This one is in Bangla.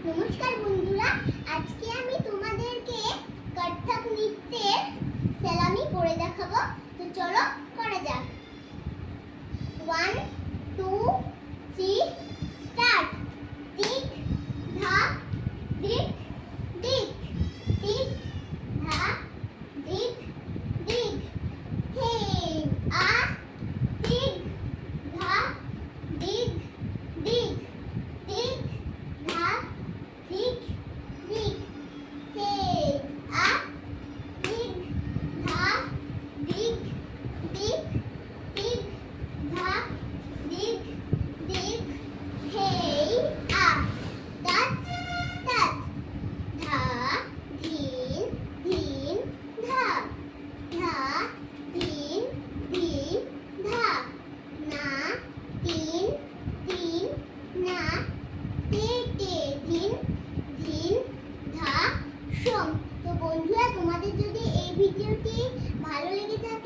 নমস্কার বন্ধুরা, আজকে আমি তোমাদেরকে কত্থক নৃত্যের সেলামি করে দেখাবো। তো চলো করা যাক। 1 2 3 স্টার্ট। দিক ধা দিক দিক দিক ধা দিক দিক থে আ দিক ধা দিক দিক দিক ধা দিক দিক থে আ দিক ধা দিক দিক দিক ধা দিক দিক থে আ তাত তাত ধা ধিন ধিন ধা ধা ধিন ধিন ধা না তিন তিন না তে তে ধিন ধিন ধা সোম। তো বন্ধুরা, তোমাদের যদি এই ভিডিওটি ভালো লেগে থাকে